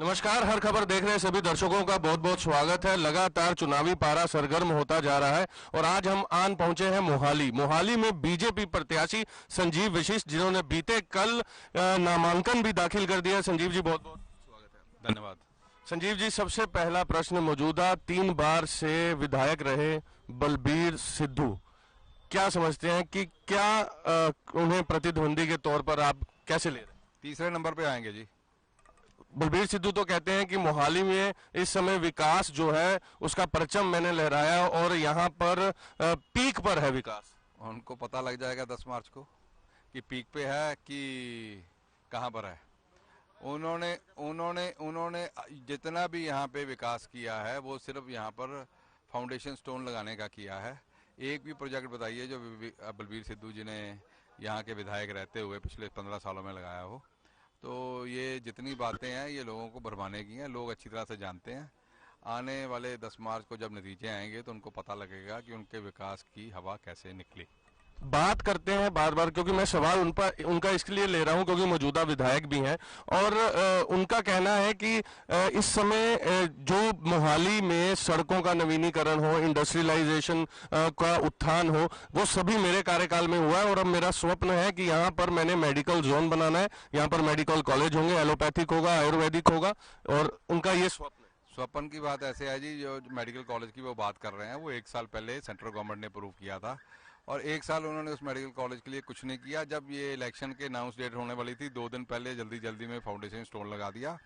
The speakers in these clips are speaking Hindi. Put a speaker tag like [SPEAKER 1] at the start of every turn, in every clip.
[SPEAKER 1] नमस्कार। हर खबर देख रहे सभी दर्शकों का बहुत बहुत स्वागत है। लगातार चुनावी पारा सरगर्म होता जा रहा है और आज हम आन पहुंचे हैं मोहाली में बीजेपी प्रत्याशी संजीव वशिष्ठ, जिन्होंने बीते कल नामांकन भी दाखिल कर दिया। संजीव जी, बहुत बहुत स्वागत है।
[SPEAKER 2] धन्यवाद।
[SPEAKER 1] संजीव जी, सबसे पहला प्रश्न, मौजूदा 3 बार से विधायक रहे बलबीर सिद्धू, क्या समझते हैं कि क्या उन्हें प्रतिद्वंदी के तौर पर आप कैसे ले रहे हैं?
[SPEAKER 2] तीसरे नंबर पे आएंगे जी।
[SPEAKER 1] बलबीर सिद्धू तो कहते हैं कि मोहाली में इस समय विकास जो है उसका परचम मैंने लहराया और यहाँ पर पीक पर है विकास।
[SPEAKER 2] उनको पता लग जाएगा 10 मार्च को कि पीक पे है कि कहाँ पर है। उन्होंने उन्होंने उन्होंने जितना भी यहाँ पे विकास किया है वो सिर्फ यहाँ पर फाउंडेशन स्टोन लगाने का किया है। एक भी प्रोजेक्ट बताइए जो बलबीर सिद्धू जी ने यहाँ के विधायक रहते हुए पिछले 15 सालों में लगाया हो। तो ये जितनी बातें हैं ये लोगों को भरमाने की हैं, लोग अच्छी तरह से जानते हैं। आने वाले 10 मार्च को जब नतीजे आएंगे तो उनको पता लगेगा कि उनके विकास की हवा कैसे निकली।
[SPEAKER 1] बात करते हैं बार बार, क्योंकि मैं सवाल उनका इसलिए ले रहा हूं क्योंकि मौजूदा विधायक भी हैं और उनका कहना है कि इस समय जो मोहाली में सड़कों का नवीनीकरण हो, इंडस्ट्रियलाइजेशन का उत्थान हो, वो सभी मेरे कार्यकाल में हुआ है और अब मेरा स्वप्न है कि यहाँ पर मैंने मेडिकल जोन बनाना है, यहाँ पर मेडिकल कॉलेज होंगे, एलोपैथिक होगा, आयुर्वेदिक होगा, और उनका ये स्वप्न है।
[SPEAKER 2] स्वप्न की बात ऐसे है जी, जो मेडिकल कॉलेज की वो बात कर रहे हैं वो 1 साल पहले सेंट्रल गवर्नमेंट ने अप्रूव किया था और 1 साल उन्होंने उस मेडिकल कॉलेज के लिए कुछ नहीं किया। जब ये इलेक्शन के अनाउंस डेट होने वाली थी 2 दिन पहले जल्दी में फाउंडेशन स्टोन लगा दिया।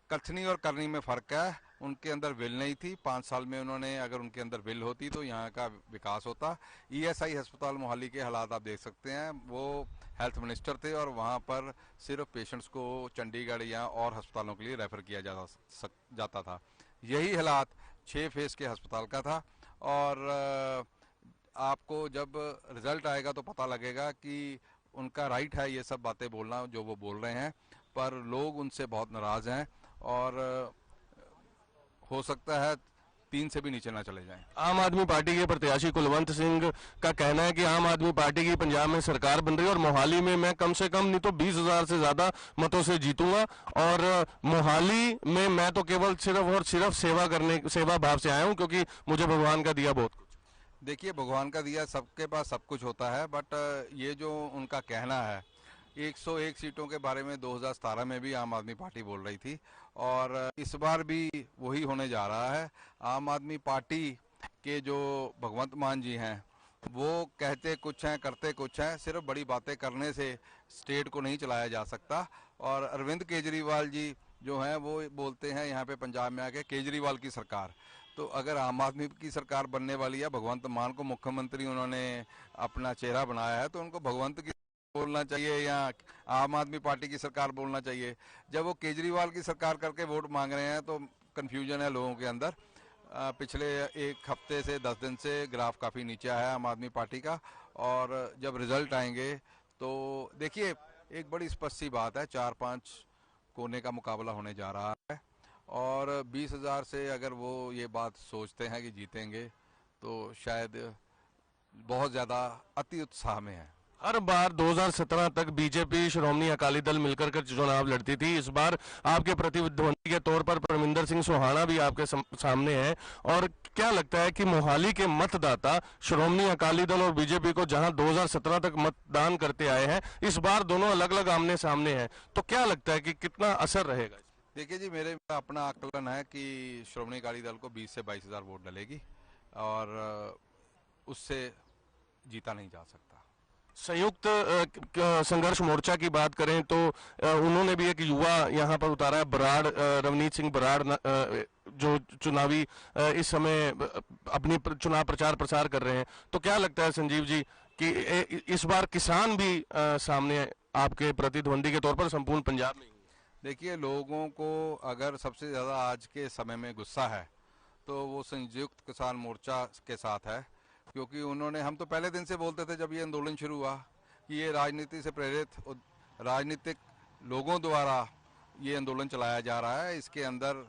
[SPEAKER 2] कथनी और करनी में फ़र्क है। उनके अंदर विल नहीं थी। 5 साल में उन्होंने, अगर उनके अंदर विल होती तो यहाँ का विकास होता। ईएसआई अस्पताल मोहाली के हालात आप देख सकते हैं। वो हेल्थ मिनिस्टर थे और वहाँ पर सिर्फ पेशेंट्स को चंडीगढ़ या और अस्पतालों के लिए रेफ़र किया जाता था। यही हालात 6 फेज़ के अस्पताल का था और आपको जब रिजल्ट आएगा तो पता लगेगा कि उनका राइट है ये सब बातें बोलना जो वो बोल रहे हैं, पर लोग उनसे बहुत नाराज़ हैं और हो सकता है 3 से भी नीचे ना चले जाएं।
[SPEAKER 1] आम आदमी पार्टी के प्रत्याशी कुलवंत सिंह का कहना है कि आम आदमी पार्टी की पंजाब में सरकार बन रही है और मोहाली में मैं कम से कम नहीं तो 20,000 से ज्यादा मतों से जीतूंगा और मोहाली में मैं तो केवल सिर्फ और सिर्फ सेवा भाव से आया हूं क्योंकि मुझे भगवान का दिया बहुत कुछ।
[SPEAKER 2] देखिए, भगवान का दिया सबके पास सब कुछ होता है, बट ये जो उनका कहना है 101 सीटों के बारे में 2017 में भी आम आदमी पार्टी बोल रही थी और इस बार भी वही होने जा रहा है। आम आदमी पार्टी के जो भगवंत मान जी हैं वो कहते कुछ हैं करते कुछ हैं। सिर्फ बड़ी बातें करने से स्टेट को नहीं चलाया जा सकता। और अरविंद केजरीवाल जी जो हैं वो बोलते हैं यहाँ पे पंजाब में आके केजरीवाल की सरकार। तो अगर आम आदमी की सरकार बनने वाली है, भगवंत मान को मुख्यमंत्री उन्होंने अपना चेहरा बनाया है, तो उनको भगवंत की बोलना चाहिए या आम आदमी पार्टी की सरकार बोलना चाहिए? जब वो केजरीवाल की सरकार करके वोट मांग रहे हैं तो कंफ्यूजन है लोगों के अंदर। पिछले 1 हफ्ते से 10 दिन से ग्राफ काफ़ी नीचे आया आम आदमी पार्टी का और जब रिजल्ट आएंगे तो देखिए, एक बड़ी स्पष्ट सी बात है, 4-5 कोने का मुकाबला होने जा रहा है और 20,000 से अगर वो ये बात सोचते हैं कि जीतेंगे तो शायद बहुत ज़्यादा अति उत्साह में है।
[SPEAKER 1] हर बार 2017 तक बीजेपी श्रोमणी अकाली दल मिलकर कर चुनाव लड़ती थी। इस बार आपके प्रतिद्वंदी के तौर पर परमिंदर सिंह सोहाना भी आपके सामने हैं और क्या लगता है कि मोहाली के मतदाता श्रोमणी अकाली दल और बीजेपी को जहां 2017 तक मतदान करते आए हैं, इस बार दोनों अलग अलग आमने सामने हैं, तो क्या लगता है कि कितना असर रहेगा?
[SPEAKER 2] देखिए जी, मेरे अपना आकलन है कि श्रोमणी अकाली दल को 20 से 22,000 वोट डलेगी और उससे जीता नहीं जा सकता।
[SPEAKER 1] संयुक्त संघर्ष मोर्चा की बात करें तो उन्होंने भी एक युवा यहाँ पर उतारा है, बराड़, रवनीत सिंह बराड़, जो चुनावी इस समय अपनी चुनाव प्रचार प्रसार कर रहे हैं। तो क्या लगता है संजीव जी कि इस बार किसान भी सामने आपके प्रतिद्वंदी के तौर पर संपूर्ण पंजाब में?
[SPEAKER 2] देखिए, लोगों को अगर सबसे ज़्यादा आज के समय में गुस्सा है तो वो संयुक्त किसान मोर्चा के साथ है, क्योंकि उन्होंने, हम तो पहले दिन से बोलते थे जब ये आंदोलन शुरू हुआ कि ये राजनीति से प्रेरित राजनीतिक लोगों द्वारा ये आंदोलन चलाया जा रहा है। इसके अंदर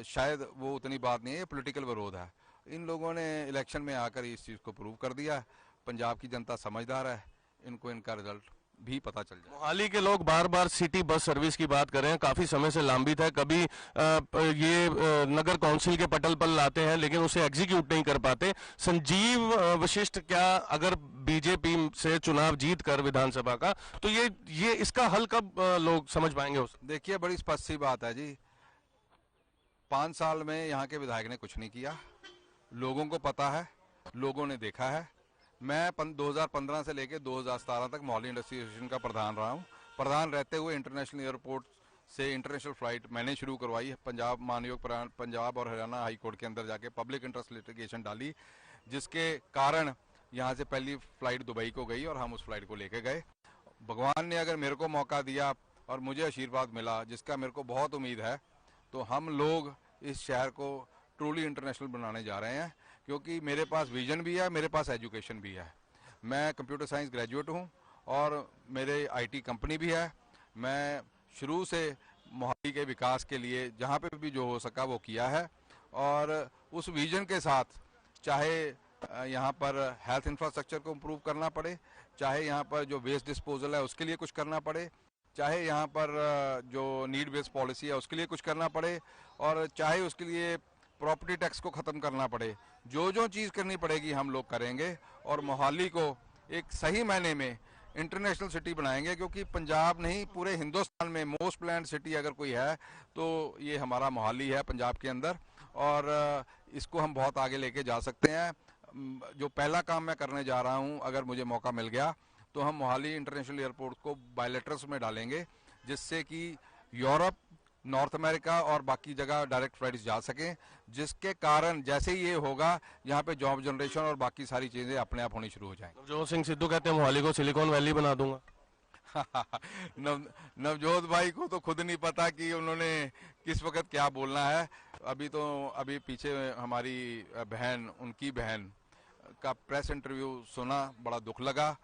[SPEAKER 2] शायद वो उतनी बात नहीं है, ये पॉलिटिकल विरोध है। इन लोगों ने इलेक्शन में आकर इस चीज़ को प्रूव कर दिया। पंजाब की जनता समझदार है, इनको इनका रिजल्ट भी पता चल जाए।
[SPEAKER 1] मोहाली के लोग बार बार सिटी बस सर्विस की बात कर रहे हैं, काफी समय से लंबित है। कभी नगर काउंसिल के पटल पर लाते हैं लेकिन उसे एग्जीक्यूट नहीं कर पाते। संजीव वशिष्ठ क्या अगर बीजेपी से चुनाव जीत कर विधानसभा का, तो ये इसका हल कब लोग समझ पाएंगे उसे?
[SPEAKER 2] देखिए, बड़ी स्पष्ट सी बात है जी, 5 साल में यहाँ के विधायक ने कुछ नहीं किया। लोगों को पता है, लोगों ने देखा है। मैं 2015 से लेकर 2017 तक मोहाली इंडस्ट्री एसोसिएशन का प्रधान रहा हूँ। प्रधान रहते हुए इंटरनेशनल एयरपोर्ट से इंटरनेशनल फ्लाइट मैंने शुरू करवाई है। पंजाब और हरियाणा हाई कोर्ट के अंदर जाके पब्लिक इंटरेस्ट लिटिगेशन डाली, जिसके कारण यहाँ से पहली फ्लाइट दुबई को गई और हम उस फ्लाइट को लेके गए। भगवान ने अगर मेरे को मौका दिया और मुझे आशीर्वाद मिला, जिसका मेरे को बहुत उम्मीद है, तो हम लोग इस शहर को ट्रूली इंटरनेशनल बनाने जा रहे हैं। क्योंकि मेरे पास विजन भी है, मेरे पास एजुकेशन भी है। मैं कंप्यूटर साइंस ग्रेजुएट हूं और मेरे आईटी कंपनी भी है। मैं शुरू से मोहाली के विकास के लिए जहां पे भी जो हो सका वो किया है, और उस विजन के साथ चाहे यहाँ पर हेल्थ इंफ्रास्ट्रक्चर को इम्प्रूव करना पड़े, चाहे यहाँ पर जो वेस्ट डिस्पोजल है उसके लिए कुछ करना पड़े, चाहे यहाँ पर जो नीड बेस्ड पॉलिसी है उसके लिए कुछ करना पड़े, और चाहे उसके लिए प्रॉपर्टी टैक्स को ख़त्म करना पड़े, जो जो चीज़ करनी पड़ेगी हम लोग करेंगे और मोहाली को एक सही मायने में इंटरनेशनल सिटी बनाएंगे। क्योंकि पंजाब नहीं, पूरे हिंदुस्तान में मोस्ट प्लान्ड सिटी अगर कोई है तो ये हमारा मोहाली है पंजाब के अंदर, और इसको हम बहुत आगे लेके जा सकते हैं। जो पहला काम मैं करने जा रहा हूँ, अगर मुझे मौका मिल गया, तो हम मोहाली इंटरनेशनल एयरपोर्ट को बायलैटरल्स में डालेंगे, जिससे कि यूरोप, नॉर्थ अमेरिका और बाकी जगह डायरेक्ट फ्लाइट्स जा सकें, जिसके कारण जैसे ही ये होगा यहाँ पे जॉब जनरेशन और बाकी सारी चीजें अपने आप होनी शुरू हो जाएंगी।
[SPEAKER 1] नवजोत सिंह सिद्धू कहते हैं मोहाली को सिलिकॉन वैली बना दूंगा।
[SPEAKER 2] नवजोत भाई को तो खुद नहीं पता कि उन्होंने किस वक्त क्या बोलना है। अभी पीछे हमारी बहन, उनकी बहन का प्रेस इंटरव्यू सुना, बड़ा दुख लगा।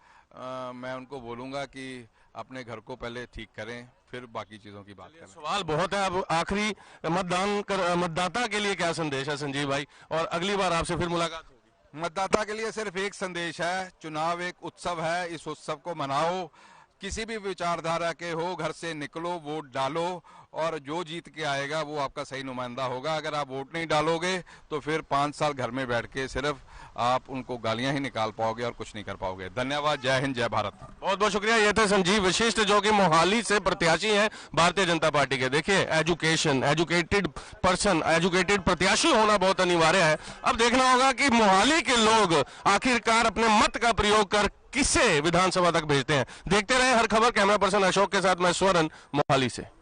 [SPEAKER 2] मैं उनको बोलूंगा कि अपने घर को पहले ठीक करें, फिर बाकी चीजों की बात करें।
[SPEAKER 1] सवाल बहुत है। अब आखिरी मतदाता के लिए क्या संदेश है संजीव भाई, और अगली बार आपसे फिर मुलाकात होगी?
[SPEAKER 2] मतदाता के लिए सिर्फ एक संदेश है, चुनाव एक उत्सव है, इस उत्सव को मनाओ। किसी भी विचारधारा के हो, घर से निकलो, वोट डालो, और जो जीत के आएगा वो आपका सही नुमाइंदा होगा। अगर आप वोट नहीं डालोगे तो फिर 5 साल घर में बैठ के सिर्फ आप उनको गालियां ही निकाल पाओगे और कुछ नहीं कर पाओगे। धन्यवाद। जय हिंद, जय भारत।
[SPEAKER 1] बहुत बहुत शुक्रिया। ये थे संजीव वशिष्ठ, जो कि मोहाली से प्रत्याशी हैं भारतीय जनता पार्टी के। देखिए, एजुकेटेड पर्सन, एजुकेटेड प्रत्याशी होना बहुत अनिवार्य है। अब देखना होगा कि मोहाली के लोग आखिरकार अपने मत का प्रयोग कर किसे विधानसभा तक भेजते हैं। देखते रहे हर खबर। कैमरा पर्सन अशोक के साथ मैं स्वरण, मोहाली से।